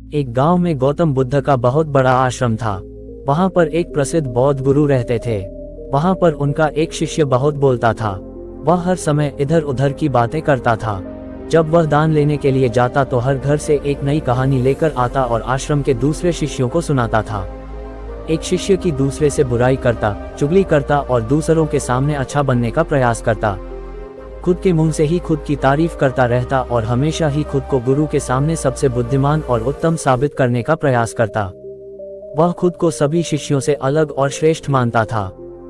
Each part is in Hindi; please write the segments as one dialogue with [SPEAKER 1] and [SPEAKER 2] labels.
[SPEAKER 1] एक गांव में गौतम बुद्ध का बहुत बड़ा आश्रम था। वहां पर एक प्रसिद्ध बौद्ध गुरु रहते थे। वहां पर उनका एक शिष्य बहुत बोलता था। वह हर समय इधर उधर की बातें करता था। जब वह दान लेने के लिए जाता तो हर घर से एक नई कहानी लेकर आता और आश्रम के दूसरे शिष्यों को सुनाता था। एक शिष्य की दूसरे से बुराई करता, चुगली करता और दूसरों के सामने अच्छा बनने का प्रयास करता। खुद के मुंह से ही खुद की तारीफ करता रहता और हमेशा ही खुद को गुरु के सामने सबसे बुद्धिमान और उत्तम साबित करने का प्रयास करता। वह खुद को सभी शिष्यों से अलग और श्रेष्ठ मानता था।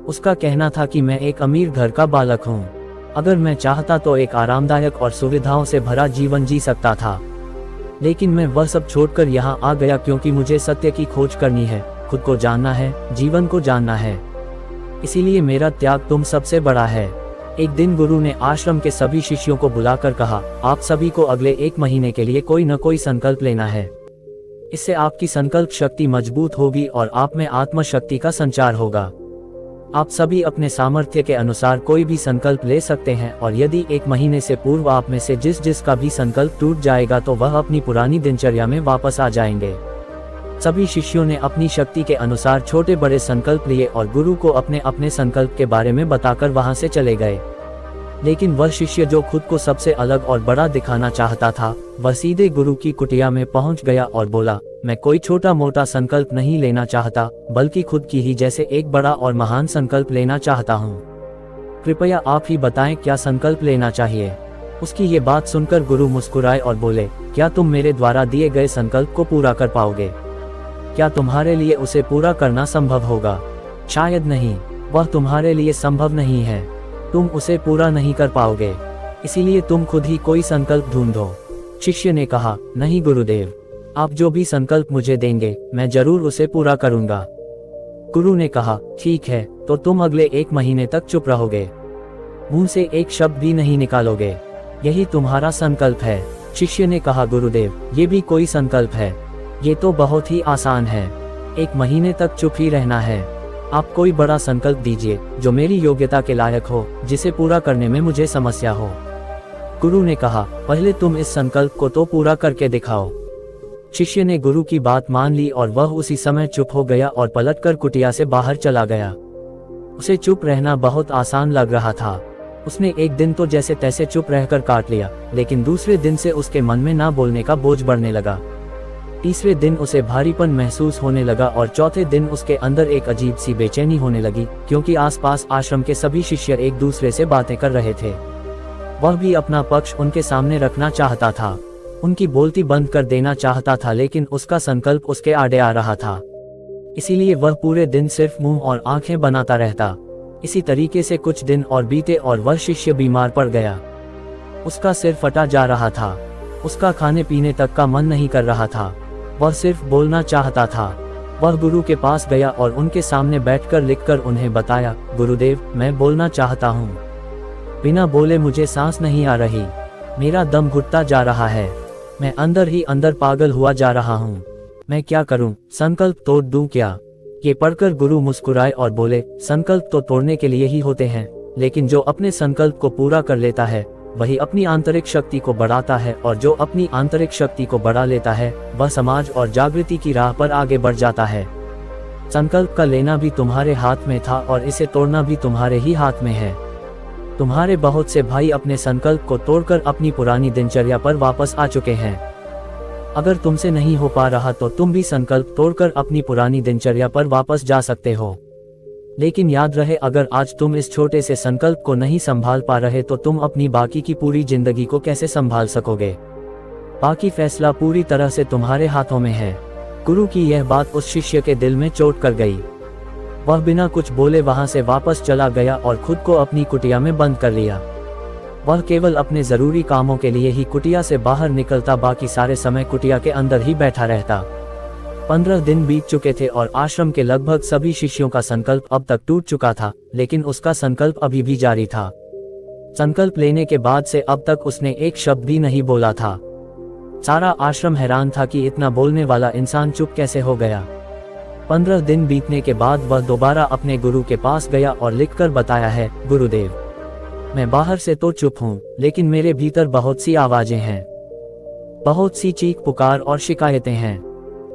[SPEAKER 1] उसका कहना था कि मैं एक अमीर घर का बालक हूँ। अगर मैं चाहता तो एक आरामदायक और सुविधाओं से भरा जीवन जी सकता था, लेकिन मैं वह सब छोड़कर यहाँ आ गया क्योंकि मुझे सत्य की खोज करनी है, खुद को जानना है, जीवन को जानना है। इसीलिए मेरा त्याग तुम सबसे बड़ा है। एक दिन गुरु ने आश्रम के सभी शिष्यों को बुलाकर कहा, आप सभी को अगले 1 महीने के लिए कोई न कोई संकल्प लेना है। इससे आपकी संकल्प शक्ति मजबूत होगी और आप में आत्मशक्ति का संचार होगा। आप सभी अपने सामर्थ्य के अनुसार कोई भी संकल्प ले सकते हैं और यदि 1 महीने से पूर्व आप में से जिस का भी संकल्प टूट जाएगा तो वह अपनी पुरानी दिनचर्या में वापस आ जाएंगे। सभी शिष्यों ने अपनी शक्ति के अनुसार छोटे बड़े संकल्प लिए और गुरु को अपने अपने संकल्प के बारे में बताकर वहां से चले गए। लेकिन वह शिष्य जो खुद को सबसे अलग और बड़ा दिखाना चाहता था, वह सीधे गुरु की कुटिया में पहुंच गया और बोला, मैं कोई छोटा मोटा संकल्प नहीं लेना चाहता, बल्कि खुद की ही जैसे एक बड़ा और महान संकल्प लेना चाहता हूँ। कृपया आप ही बताएं क्या संकल्प लेना चाहिए। उसकी ये बात सुनकर गुरु मुस्कुराए और बोले, क्या तुम मेरे द्वारा दिए गए संकल्प को पूरा कर पाओगे? क्या तुम्हारे लिए उसे पूरा करना संभव होगा? शायद नहीं, वह तुम्हारे लिए संभव नहीं है। तुम उसे पूरा नहीं कर पाओगे, इसीलिए तुम खुद ही कोई संकल्प ढूंढो। शिष्य ने कहा, नहीं गुरुदेव, आप जो भी संकल्प मुझे देंगे मैं जरूर उसे पूरा करूंगा। गुरु ने कहा, ठीक है, तो तुम अगले 1 महीने तक चुप रहोगे, मुंह से एक शब्द भी नहीं निकालोगे। यही तुम्हारा संकल्प है। शिष्य ने कहा, गुरुदेव, ये भी कोई संकल्प है? ये तो बहुत ही आसान है। 1 महीने तक चुप ही रहना है। आप कोई बड़ा संकल्प दीजिए जो मेरी योग्यता के लायक हो, जिसे पूरा करने में मुझे समस्या हो। गुरु ने कहा, पहले तुम इस संकल्प को तो पूरा करके दिखाओ। शिष्य ने गुरु की बात मान ली और वह उसी समय चुप हो गया और पलटकर कुटिया से बाहर चला गया। उसे चुप रहना बहुत आसान लग रहा था। उसने एक दिन तो जैसे तैसे चुप रहकर काट लिया, लेकिन दूसरे दिन से उसके मन में ना बोलने का बोझ बढ़ने लगा। तीसरे दिन उसे भारीपन महसूस होने लगा और चौथे दिन उसके अंदर एक अजीब सी बेचैनी होने लगी, क्योंकि आसपास आश्रम के सभी शिष्य एक दूसरे से बातें कर रहे थे। वह भी अपना पक्ष उनके सामने रखना चाहता था, उनकी बोलती बंद कर देना चाहता था, लेकिन उसका संकल्प उसके आड़े आ रहा था। इसीलिए वह पूरे दिन सिर्फ मुंह और आंखें बनाता रहता। इसी तरीके से कुछ दिन और बीते और वह शिष्य बीमार पड़ गया। उसका सिर फटा जा रहा था, उसका खाने पीने तक का मन नहीं कर रहा था, वह सिर्फ बोलना चाहता था। वह गुरु के पास गया और उनके सामने बैठकर लिखकर उन्हें बताया, गुरुदेव, मैं बोलना चाहता हूँ, बिना बोले मुझे सांस नहीं आ रही, मेरा दम घुटता जा रहा है, मैं अंदर ही अंदर पागल हुआ जा रहा हूँ, मैं क्या करूँ? संकल्प तोड़ दूं क्या? ये पढ़कर गुरु मुस्कुराए और बोले, संकल्प तो तोड़ने के लिए ही होते हैं, लेकिन जो अपने संकल्प को पूरा कर लेता है वही अपनी आंतरिक शक्ति को बढ़ाता है, और जो अपनी आंतरिक शक्ति को बढ़ा लेता है वह समाज और जागृति की राह पर आगे बढ़ जाता है। संकल्प का लेना भी तुम्हारे हाथ में था और इसे तोड़ना भी तुम्हारे ही हाथ में है। तुम्हारे बहुत से भाई अपने संकल्प को तोड़कर अपनी पुरानी दिनचर्या पर वापस आ चुके हैं। अगर तुमसे नहीं हो पा रहा तो तुम भी संकल्प तोड़कर अपनी पुरानी दिनचर्या पर वापस जा सकते हो। लेकिन याद रहे, अगर आज तुम इस छोटे से संकल्प को नहीं संभाल पा रहे तो तुम अपनी बाकी की पूरी जिंदगी को कैसे संभाल सकोगे? बाकी फैसला पूरी तरह से तुम्हारे हाथों में है। गुरु की यह बात उस शिष्य के दिल में चोट कर गई। वह बिना कुछ बोले वहां से वापस चला गया और खुद को अपनी कुटिया में बंद कर लिया। वह केवल अपने जरूरी कामों के लिए ही कुटिया से बाहर निकलता, बाकी सारे समय कुटिया के अंदर ही बैठा रहता। 15 दिन बीत चुके थे और आश्रम के लगभग सभी शिष्यों का संकल्प अब तक टूट चुका था, लेकिन उसका संकल्प अभी भी जारी था। संकल्प लेने के बाद से अब तक उसने एक शब्द भी नहीं बोला था। सारा आश्रम हैरान था कि इतना बोलने वाला इंसान चुप कैसे हो गया। 15 दिन बीतने के बाद वह दोबारा अपने गुरु के पास गया और लिखकर बताया है, गुरुदेव, मैं बाहर से तो चुप हूँ, लेकिन मेरे भीतर बहुत सी आवाजें हैं। बहुत सी चीख पुकार और शिकायतें हैं।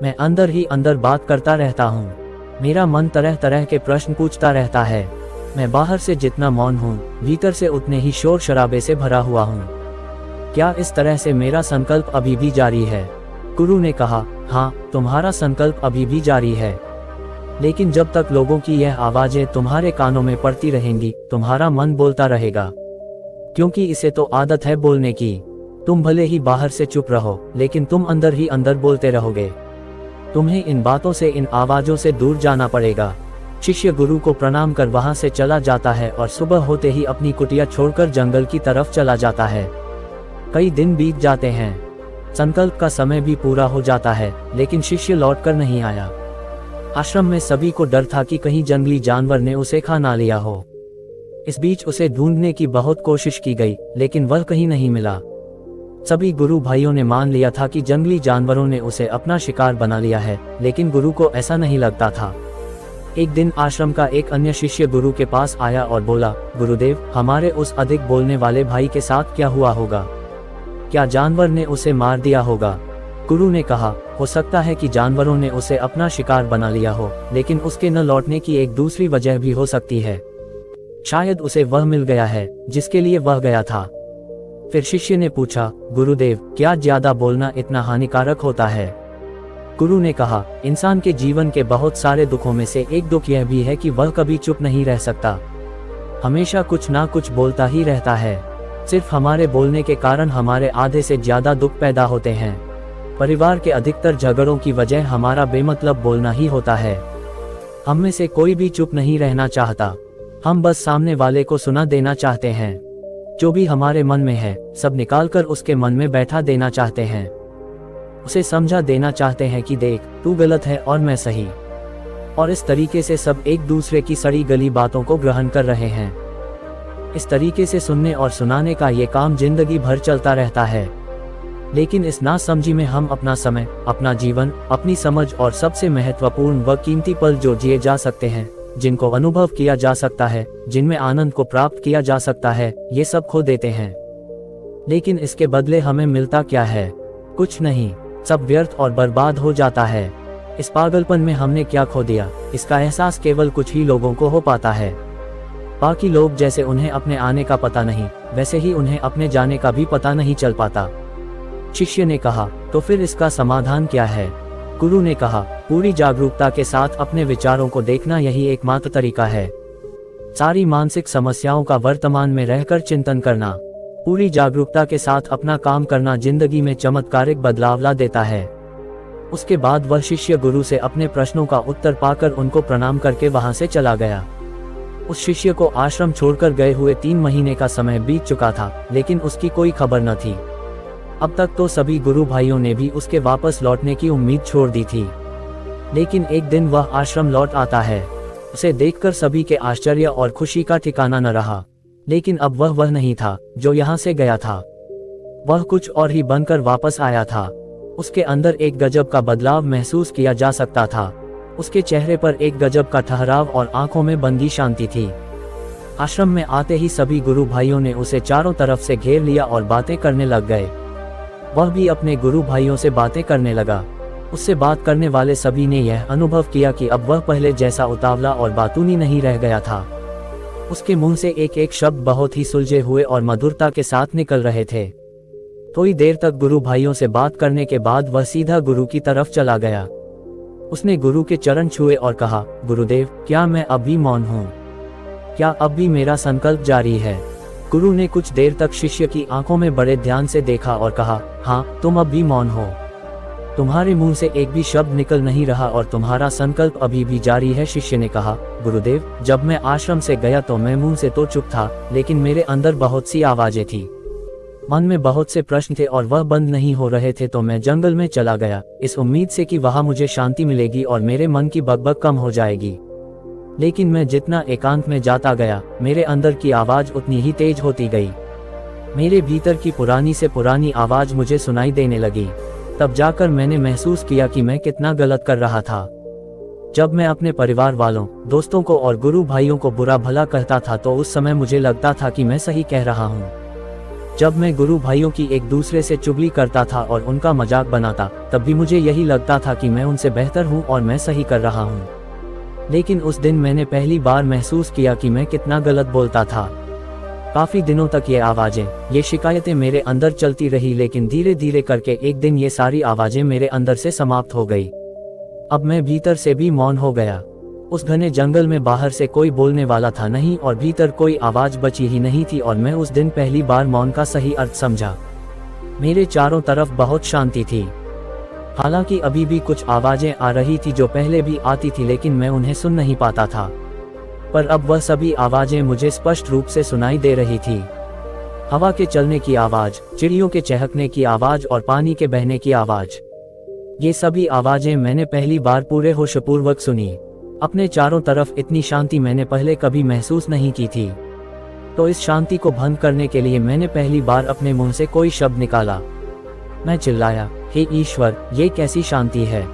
[SPEAKER 1] मैं अंदर ही अंदर बात करता रहता हूँ। मेरा मन तरह तरह के प्रश्न पूछता रहता है। मैं बाहर से जितना मौन हूँ, भीतर से उतने ही शोर शराबे से भरा हुआ हूँ। क्या इस तरह से मेरा संकल्प अभी भी जारी है? गुरु ने कहा, हाँ, तुम्हारा संकल्प अभी भी जारी है। लेकिन जब तक लोगों की यह आवाजें तुम्हारे कानों में पड़ती रहेंगी, तुम्हारा मन बोलता रहेगा, क्योंकि इसे तो आदत है बोलने की। तुम भले ही बाहर से चुप रहो, लेकिन तुम अंदर ही अंदर बोलते रहोगे। तुम्हें इन बातों से, इन आवाजों से दूर जाना पड़ेगा। शिष्य गुरु को प्रणाम कर वहां से चला जाता है और सुबह होते ही अपनी कुटिया छोड़कर जंगल की तरफ चला जाता है। कई दिन बीत जाते हैं, संकल्प का समय भी पूरा हो जाता है, लेकिन शिष्य लौटकर नहीं आया। आश्रम में सभी को डर था कि कहीं जंगली जानवर ने उसे खा ना लिया हो। इस बीच उसे ढूंढने की बहुत कोशिश की गई, लेकिन वह कहीं नहीं मिला। सभी गुरु भाइयों ने मान लिया था कि जंगली जानवरों ने उसे अपना शिकार बना लिया है, लेकिन गुरु को ऐसा नहीं लगता था। एक दिन आश्रम का एक अन्य शिष्य गुरु के पास आया और बोला, गुरुदेव, हमारे उस अधिक बोलने वाले भाई के साथ क्या हुआ होगा? क्या जानवर ने उसे मार दिया होगा? गुरु ने कहा, हो सकता है कि जानवरों ने उसे अपना शिकार बना लिया हो, लेकिन उसके न लौटने की एक दूसरी वजह भी हो सकती है। शायद उसे वह मिल गया है जिसके लिए वह गया था। फिर शिष्य ने पूछा, गुरुदेव, क्या ज्यादा बोलना इतना हानिकारक होता है? गुरु ने कहा, इंसान के जीवन के बहुत सारे दुखों में से एक दुख यह भी है कि वह कभी चुप नहीं रह सकता, हमेशा कुछ ना कुछ बोलता ही रहता है। सिर्फ हमारे बोलने के कारण हमारे आधे से ज्यादा दुख पैदा होते हैं। परिवार के अधिकतर झगड़ों की वजह हमारा बेमतलब बोलना ही होता है। हम में से कोई भी चुप नहीं रहना चाहता, हम बस सामने वाले को सुना देना चाहते हैं। जो भी हमारे मन में है, सब निकालकर उसके मन में बैठा देना चाहते हैं। उसे समझा देना चाहते हैं कि देख, तू गलत है और मैं सही। और इस तरीके से सब एक दूसरे की सड़ी गली बातों को ग्रहण कर रहे हैं। इस तरीके से सुनने और सुनाने का ये काम जिंदगी भर चलता रहता है। लेकिन इस नासमझी में हम अपना समय, अपना जीवन, अपनी समझ और सबसे महत्वपूर्ण व कीमती पल जो जिए जा सकते हैं, जिनको अनुभव किया जा सकता है, जिनमें आनंद को प्राप्त किया जा सकता है, ये सब खो देते हैं। लेकिन इसके बदले हमें मिलता क्या है? कुछ नहीं, सब व्यर्थ और बर्बाद हो जाता है। इस पागलपन में हमने क्या खो दिया, इसका एहसास केवल कुछ ही लोगों को हो पाता है। बाकी लोग जैसे उन्हें अपने आने का पता नहीं, वैसे ही उन्हें अपने जाने का भी पता नहीं चल पाता। शिष्य ने कहा, तो फिर इसका समाधान क्या है? गुरु ने कहा, पूरी जागरूकता के साथ अपने विचारों को देखना यही एकमात्र तरीका है। सारी मानसिक समस्याओं का वर्तमान में रहकर चिंतन करना, पूरी जागरूकता के साथ अपना काम करना जिंदगी में चमत्कारिक बदलाव ला देता है। उसके बाद वह शिष्य गुरु से अपने प्रश्नों का उत्तर पाकर उनको प्रणाम करके वहां से चला गया। उस शिष्य को आश्रम छोड़कर गए हुए 3 महीने का समय बीत चुका था, लेकिन उसकी कोई खबर न थी। अब तक तो सभी गुरु भाइयों ने भी उसके वापस लौटने की उम्मीद छोड़ दी थी। लेकिन एक दिन वह आश्रम लौट आता है। उसे देखकर सभी के आश्चर्य और खुशी का ठिकाना न रहा। लेकिन अब वह नहीं था जो यहाँ से गया था। वह कुछ और ही बनकर वापस आया था। उसके अंदर एक गजब का बदलाव महसूस किया जा सकता था। उसके चेहरे पर एक गजब का ठहराव और आंखों में बंधी शांति थी। आश्रम में आते ही सभी गुरु भाइयों ने उसे चारों तरफ से घेर लिया और बातें करने लग गए। वह भी अपने गुरु भाइयों से बातें करने लगा। उससे बात करने वाले सभी ने यह अनुभव किया कि अब वह पहले जैसा उतावला और बातूनी नहीं रह गया था। उसके मुंह से एक एक शब्द बहुत ही सुलझे हुए और मधुरता के साथ निकल रहे थे। थोड़ी देर तक गुरु भाइयों से बात करने के बाद वह सीधा गुरु की तरफ चला गया। उसने गुरु के चरण छुए और कहा, गुरुदेव, क्या मैं अब भी मौन हूँ? क्या अब भी मेरा संकल्प जारी है? गुरु ने कुछ देर तक शिष्य की आंखों में बड़े ध्यान से देखा और कहा, हाँ, तुम अब भी मौन हो। तुम्हारे मुंह से एक भी शब्द निकल नहीं रहा और तुम्हारा संकल्प अभी भी जारी है। शिष्य ने कहा, गुरुदेव, जब मैं आश्रम से गया तो मैं मुंह से तो चुप था, लेकिन मेरे अंदर बहुत सी आवाजें थी। मन में बहुत से प्रश्न थे और वह बंद नहीं हो रहे थे। तो मैं जंगल में चला गया, इस उम्मीद से कि वहां मुझे शांति मिलेगी और मेरे मन की बकबक कम हो जाएगी। लेकिन मैं जितना एकांत में जाता गया, मेरे अंदर की आवाज उतनी ही तेज होती गई। मेरे भीतर की पुरानी से पुरानी आवाज मुझे सुनाई देने लगी। तब जाकर मैंने महसूस किया कि मैं कितना गलत कर रहा था। जब मैं अपने परिवार वालों, दोस्तों को और गुरु भाइयों को बुरा भला कहता था तो उस समय मुझे लगता था कि मैं सही कह रहा हूँ। जब मैं गुरु भाइयों की एक दूसरे से चुगली करता था और उनका मजाक बनाता, तब भी मुझे यही लगता था कि मैं उनसे बेहतर हूँ और मैं सही कर रहा हूँ। लेकिन उस दिन मैंने पहली बार महसूस किया कि मैं कितना गलत बोलता था। काफी दिनों तक ये आवाजें, ये शिकायतें मेरे अंदर चलती रही, लेकिन धीरे धीरे करके एक दिन ये सारी आवाजें मेरे अंदर से समाप्त हो गई। अब मैं भीतर से भी मौन हो गया। उस घने जंगल में बाहर से कोई बोलने वाला था नहीं और भीतर कोई आवाज बची ही नहीं थी, और मैं उस दिन पहली बार मौन का सही अर्थ समझा। मेरे चारों तरफ बहुत शांति थी। हालांकि अभी भी कुछ आवाजें आ रही थी जो पहले भी आती थी, लेकिन मैं उन्हें सुन नहीं पाता था। पर अब वह सभी आवाजें मुझे स्पष्ट रूप से सुनाई दे रही थी। हवा के चलने की आवाज, चिड़ियों के चहकने की आवाज और पानी के बहने की आवाज, ये सभी आवाजें मैंने पहली बार पूरे होशपूर्वक सुनी। अपने चारों तरफ इतनी शांति मैंने पहले कभी महसूस नहीं की थी। तो इस शांति को भंग करने के लिए मैंने पहली बार अपने मुंह से कोई शब्द निकाला। मैं चिल्लाया, हे ईश्वर, ये कैसी शांति है?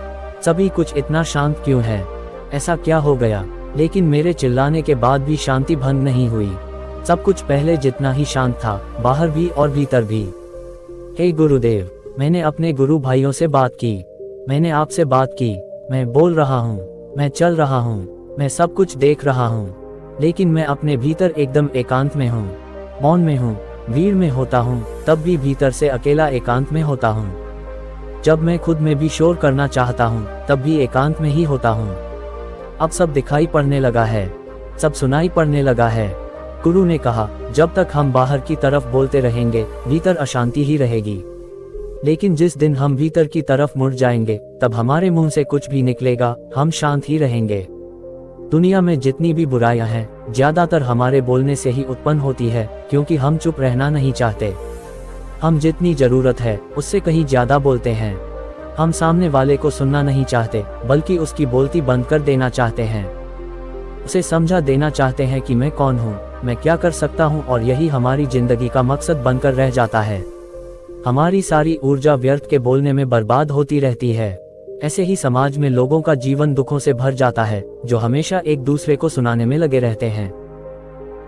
[SPEAKER 1] सभी कुछ इतना शांत क्यों है? ऐसा क्या हो गया? लेकिन मेरे चिल्लाने के बाद भी शांति भंग नहीं हुई। सब कुछ पहले जितना ही शांत था, बाहर भी और भीतर भी। हे गुरुदेव, मैंने अपने गुरु भाइयों से बात की, मैंने आपसे बात की। मैं बोल रहा हूँ, मैं चल रहा हूँ, मैं सब कुछ देख रहा हूँ, लेकिन मैं अपने भीतर एकदम एकांत में हूँ, मौन में हूँ। भीड़ में होता हूँ तब भी भीतर से अकेला एकांत में होता हूँ। जब मैं खुद में भी शोर करना चाहता हूँ तब भी एकांत में ही होता हूँ। अब सब दिखाई पड़ने लगा है, सब सुनाई पड़ने लगा है। गुरु ने कहा, जब तक हम बाहर की तरफ बोलते रहेंगे, भीतर अशांति ही रहेगी। लेकिन जिस दिन हम भीतर की तरफ मुड़ जाएंगे, तब हमारे मुंह से कुछ भी निकलेगा, हम शांत ही रहेंगे। दुनिया में जितनी भी बुराइयां हैं, ज्यादातर हमारे बोलने से ही उत्पन्न होती है, क्योंकि हम चुप रहना नहीं चाहते। हम जितनी जरूरत है उससे कहीं ज्यादा बोलते हैं। हम सामने वाले को सुनना नहीं चाहते, बल्कि उसकी बोलती बंद कर देना चाहते हैं। उसे समझा देना चाहते हैं कि मैं कौन हूँ, मैं क्या कर सकता हूँ, और यही हमारी जिंदगी का मकसद बनकर रह जाता है। हमारी सारी ऊर्जा व्यर्थ के बोलने में बर्बाद होती रहती है। ऐसे ही समाज में लोगों का जीवन दुखों से भर जाता है, जो हमेशा एक दूसरे को सुनाने में लगे रहते हैं।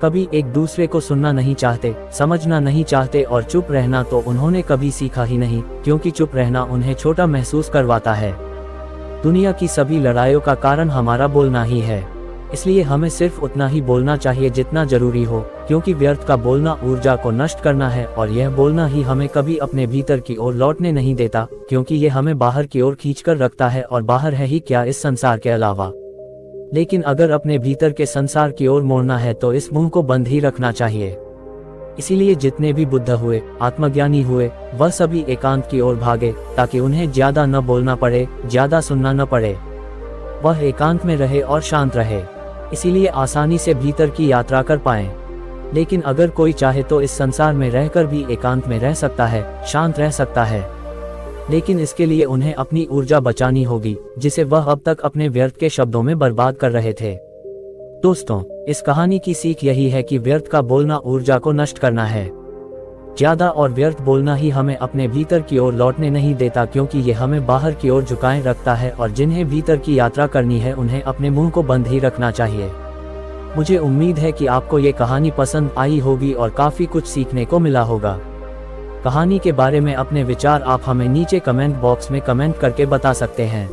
[SPEAKER 1] कभी एक दूसरे को सुनना नहीं चाहते, समझना नहीं चाहते, और चुप रहना तो उन्होंने कभी सीखा ही नहीं, क्योंकि चुप रहना उन्हें छोटा महसूस करवाता है। दुनिया की सभी लड़ाइयों का कारण हमारा बोलना ही है। इसलिए हमें सिर्फ उतना ही बोलना चाहिए जितना जरूरी हो, क्योंकि व्यर्थ का बोलना ऊर्जा को नष्ट करना है, और यह बोलना ही हमें कभी अपने भीतर की ओर लौटने नहीं देता, क्योंकि ये हमें बाहर की ओर खींचकर रखता है, और बाहर है ही क्या इस संसार के अलावा। लेकिन अगर अपने भीतर के संसार की ओर मोड़ना है तो इस मुंह को बंद ही रखना चाहिए। इसीलिए जितने भी बुद्ध हुए, आत्मज्ञानी हुए, वह सभी एकांत की ओर भागे, ताकि उन्हें ज्यादा न बोलना पड़े, ज्यादा सुनना न पड़े। वह एकांत में रहे और शांत रहे, इसीलिए आसानी से भीतर की यात्रा कर पाएं। लेकिन अगर कोई चाहे तो इस संसार में रहकर भी एकांत में रह सकता है, शांत रह सकता है। लेकिन इसके लिए उन्हें अपनी ऊर्जा बचानी होगी, जिसे वह अब तक अपने व्यर्थ के शब्दों में बर्बाद कर रहे थे। दोस्तों, इस कहानी की सीख यही है कि व्यर्थ का बोलना ऊर्जा को नष्ट करना है। ज्यादा और व्यर्थ बोलना ही हमें अपने भीतर की ओर लौटने नहीं देता, क्योंकि ये हमें बाहर की ओर झुकाए रखता है, और जिन्हें भीतर की यात्रा करनी है उन्हें अपने मुंह को बंद ही रखना चाहिए। मुझे उम्मीद है कि आपको ये कहानी पसंद आई होगी और काफी कुछ सीखने को मिला होगा। कहानी के बारे में अपने विचार आप हमें नीचे कमेंट बॉक्स में कमेंट करके बता सकते हैं।